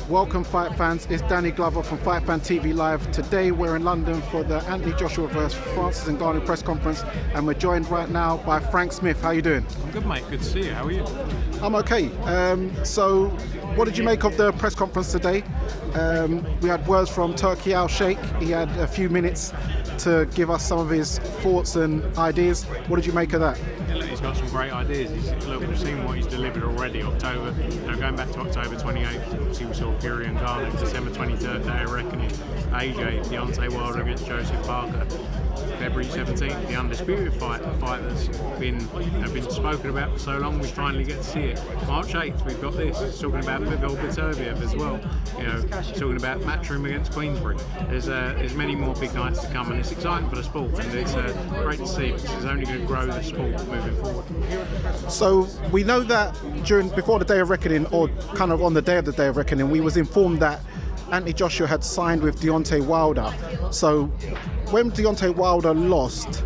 Welcome fight fans, it's Danny Glover from Fight Fan TV Live. Today we're in London for the Anthony Joshua vs Francis Ngannou press conference, and we're joined right now by Frank Smith. How you doing? I'm good, mate. Good to see you. How are you? I'm okay. So what did you make of the press conference today? We had words from Turki Al Sheikh. He had a few minutes to give us some of his thoughts and ideas. What did you make of that? Yeah, look, he's got some great ideas. Look, we've seen what he's delivered already. October, going back to October 28th, obviously we saw Fury and Ngannou. December 23rd, Day of Reckoning. AJ, Deontay Wilder against Joseph Parker. February 17th, the undisputed fight, a fight that's been spoken about for so long. We finally get to see it. March 8th, we've got this. It's talking about Bivol Beterbiev as well. It's talking about matchroom against Queensbury. There's many more big nights to come, and it's exciting for the sport, and it's great to see because it's only going to grow the sport moving forward. So we know that before the Day of Reckoning, or kind of on the day of the Day of Reckoning, we was informed that Anthony Joshua had signed with Deontay Wilder. So when Deontay Wilder lost,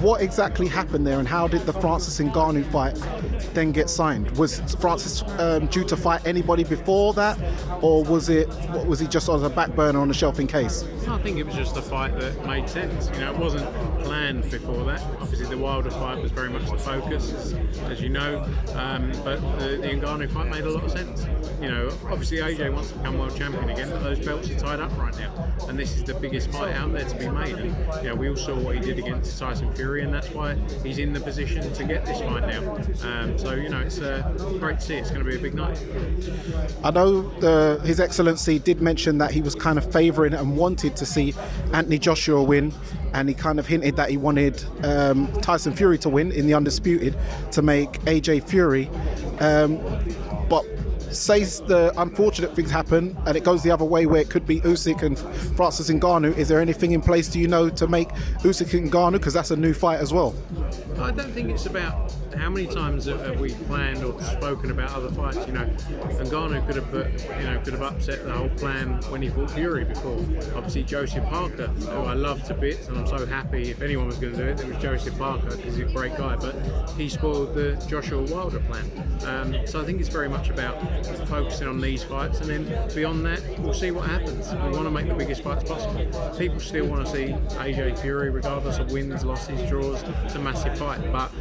what exactly happened there, and how did the Francis Ngannou fight then get signed? Was Francis due to fight anybody before that, or was he just on the back burner on the shelf in case? I think it was just a fight that made sense. It wasn't planned before that. Obviously the Wilder fight was very much the focus, as you know, but the Ngannou fight made a lot of sense. Obviously AJ wants to become world champion again, but those belts are tied up right now, and this is the biggest fight out there to be made. And we all saw what he did against Tyson Fury, and that's why he's in the position to get this fight now. It's great to see. It's going to be a big night. I know His Excellency did mention that he was kind of favouring and wanted to see Anthony Joshua win, and he kind of hinted that he wanted Tyson Fury to win in the undisputed to make AJ Fury. But says the unfortunate things happen and it goes the other way, where it could be Usyk and Francis Ngannou. Is there anything in place, do you know, to make Usyk and Ngannou, because that's a new fight as well? I don't think it's about how many times have we planned or spoken about other fights. Ngannou could have upset the whole plan when he fought Fury before. Obviously Joseph Parker, who I love to bits, and I'm so happy if anyone was going to do it, it was Joseph Parker, because he's a great guy, but he spoiled the Joshua Wilder plan. So I think it's very much about focusing on these fights, and then beyond that we'll see what happens. We want to make the biggest fights possible. People still want to see AJ Fury regardless of wins, losses, draws. It's a massive fight, but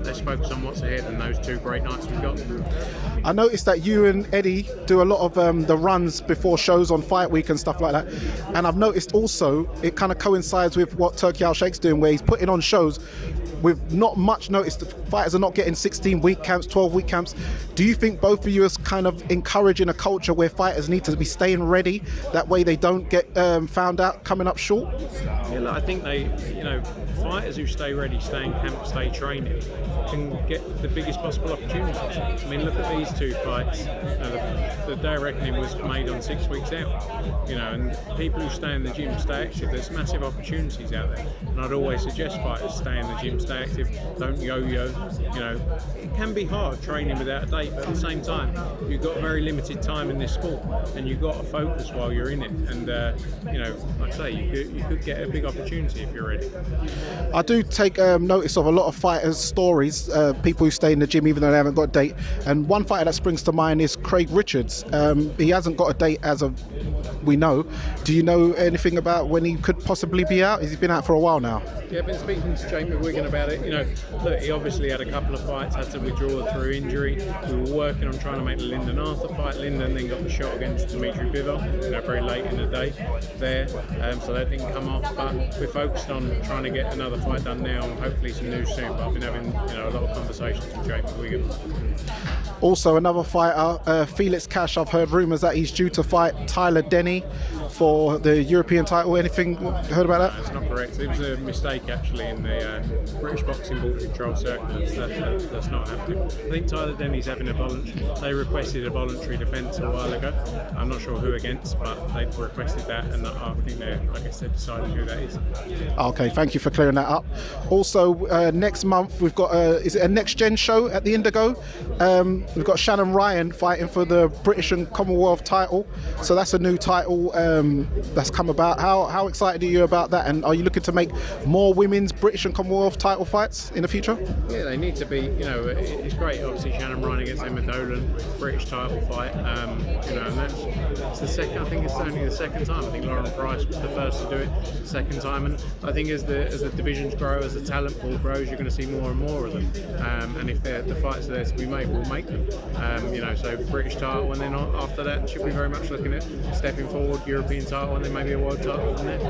let's focus on what's ahead and those two great nights we've got. I noticed that you and Eddie do a lot of the runs before shows on Fight Week and stuff like that, and I've noticed also it kind of coincides with what Turki Al Sheikh's doing, where he's putting on shows with not much notice. The fighters are not getting 16-week camps, 12-week camps. Do you think both of you is kind of encouraging a culture where fighters need to be staying ready, that way they don't get found out coming up short? Yeah, I think fighters who stay ready, stay in camp, stay training, can get the biggest possible opportunities. I mean, look at these two fights. The Day of Reckoning was made on 6 weeks out, and people who stay in the gym, stay active. There's massive opportunities out there, and I'd always suggest fighters stay in the gym, stay active, don't yo-yo. It can be hard training without a date, but at the same time, you've got very limited time in this sport, and you've got to focus while you're in it. And like I say, you could get a big opportunity if you're ready. I do take notice of a lot of fighters' stories, people who stay in the gym even though they haven't got a date. And one fighter that springs to mind is Craig Richards. He hasn't got a date as of we know. Do you know anything about when he could possibly be out? He's been out for a while now. Yeah, I've been speaking to Jamie Wigan about it. Look, he obviously had a couple of fights, had to withdraw through injury. We were working on trying to make the Lyndon Arthur fight. Lyndon then got the shot against Dimitri Bivol, very late in the day there, so that didn't come off. But we're focused on trying to get another fight done now, and hopefully some news soon. But I've been having a lot of conversations with Jamie Wigan. Also another fighter, Felix Cash, I've heard rumours that he's due to fight Tyler Denny for the European title. Anything heard about that? No, that's not correct. It was a mistake actually in the British Boxing Border Control Circuit. That's not happening. I think Tyler Denny's having they requested a voluntary defence a while ago. I'm not sure who against, but they requested that, and I think they've decided who that is. Okay, thank you for clearing that up. Also, next month we've got is it a next gen show at the Indigo? we've got Shannon Ryan fighting for the British and Commonwealth title. So that's a new title that's come about. How excited are you about that? And are you looking to make more women's British and Commonwealth title fights in the future? Yeah, they need to be. You know, it's great. Obviously, Shannon Ryan against Emma Dolan, British title fight. You know, and that's the second. I think it's only the second time. I think Lauren Price was the first to do it, second time. And I think as the divisions grow, as the talent pool grows, you're going to see more and more of them. And if the fights are there to be made, we'll make them. You know, so British title, and then after that, should be very much looking at stepping forward, European title, and then maybe a world title from there.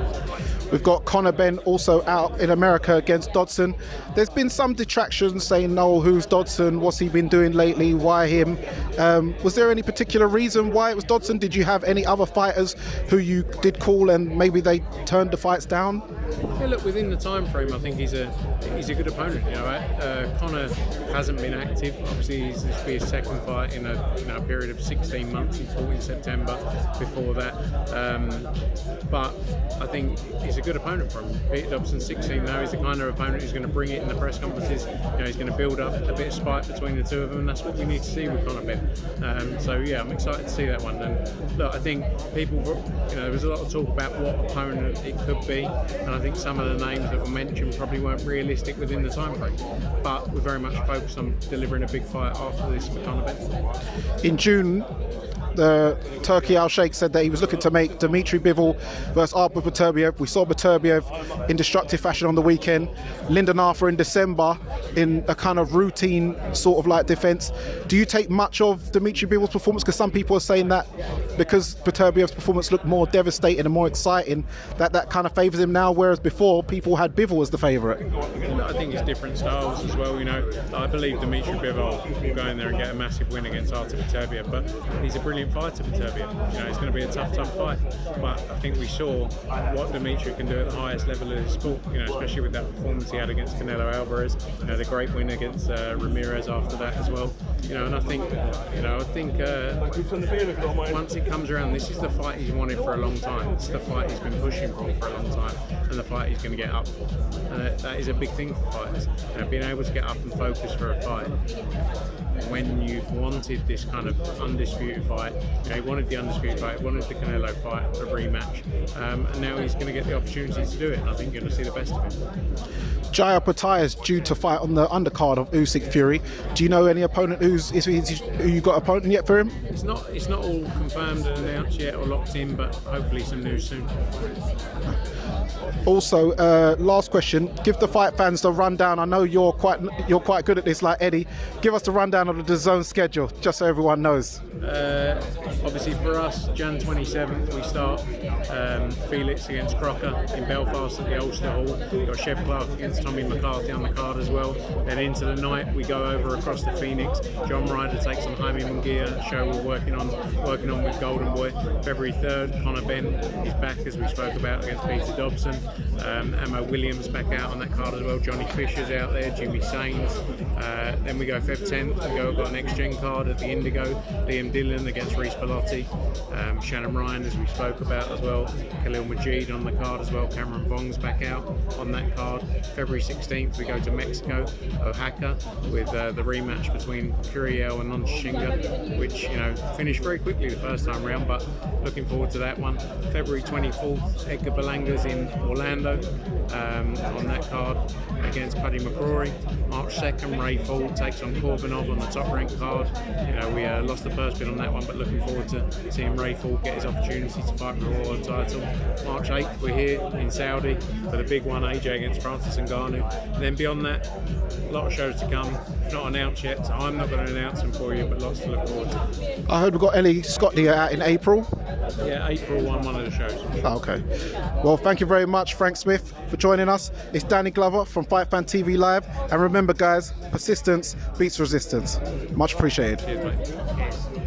We've got Conor Benn also out in America against Dodson. There's been some detractions saying, no, who's Dodson? What's he been doing lately? Why him? Was there any particular reason why it was Dodson? Did you have any other fighters who you did call and maybe they turned the fights down? Yeah, look, within the time frame, I think he's a good opponent. You know, Conor hasn't been active. Obviously, this will be his second fight in a period of 16 months. He fought in September before that. But I think he's a good opponent for him. Peter Dobson's 16 now. He's the kind of opponent who's going to bring it in the press conferences. You know, he's going to build up a bit of spite between the two of them, and that's what we need to see with Conor Benn. So yeah, I'm excited to see that one. And look, I think people, you know, there was a lot of talk about what opponent it could be, and I think some of the names that were mentioned probably weren't realistic within the time frame. But we're very much focused on delivering a big fight after this for Conor Benn. In June, the Turkey Al Sheikh said that he was looking to make Dmitry Bivol versus Artur Beterbiev. We saw Beterbiev in destructive fashion on the weekend. Lyndon Arthur in December in a kind of routine sort of like defence. Do you take much of Dmitry Bivol's performance? Because some people are saying that because Beterbiev's performance looked more devastating and more exciting, that kind of favours him now, whereas before people had Bivol as the favourite. I think it's different styles as well. You know, I believe Dmitry Bivol will go in there and get a massive win against Artur Beterbiev, but he's a brilliant fighter, Beterbiev. You know, it's going to be a tough fight. But I think we saw what Dmitry can do at the highest level of his sport. You know, especially with that performance he had against Canelo Alvarez. You know, the great win against Ramirez after that as well. You know, and I think once it comes around, this is the fight he's wanted for a long time. It's the fight he's been pushing for a long time, and the fight he's going to get up for. And that is a big thing for fighters. You know, being able to get up and focus for a fight when you've wanted this kind of undisputed fight. You know, he wanted the undisputed fight, he wanted the Canelo fight, a rematch, and now he's going to get the opportunity to do it, and I think you're going to see the best of him. Jaya Pattaya is due to fight on the undercard of Usyk Fury. Do you know any opponent who you got opponent yet for him? It's not all confirmed and announced yet or locked in, but hopefully some news soon. Also, last question. Give the fight fans the rundown. I know you're quite good at this, like Eddie. Give us the rundown of the DAZN schedule, just so everyone knows. Obviously, for us, Jan 27th, we start Felix against Crocker in Belfast at the Ulster Hall. We've got Chev Clark against Tommy McCarthy on the card as well. Then into the night, we go over across to Phoenix. John Ryder takes on Jaime Munguia, show we're working on with Golden Boy. February 3rd, Conor Benn is back, as we spoke about, against Peter Dobson. Ammo Williams back out on that card as well. Johnny Fisher's out there, Jimmy Sains. Then we go Feb 10th, we've got an next-gen card at the Indigo. Liam Dillon against Reece Bellotti. Shannon Ryan, as we spoke about as well. Khalil Majid on the card as well. Cameron Vong's back out on that card. February 16th, we go to Mexico, Oaxaca, with the rematch between Curiel and Nonshinga, which, you know, finished very quickly the first time round, but looking forward to that one. February 24th, Edgar Belanga's in Orlando on that card against Paddy McCrory. March 2nd, Ray Ford takes on Corbinov on the top ranked card. You know, we lost the purse bid on that one, but looking forward to seeing Ray Ford get his opportunity to fight for the world title. March 8th, we're here in Saudi for the big one, AJ against Francis Ngannou. And then beyond that, a lot of shows to come, not announced yet, so I'm not going to announce them for you, but lots to look forward to. I heard we've got Ellie Scotney out in April. Yeah, April one of the shows. Oh, okay. Well, thank you very much, Frank Smith, for joining us. It's Danny Glover from Fight Fan TV Live. And remember, guys, persistence beats resistance. Much appreciated. Cheers, mate.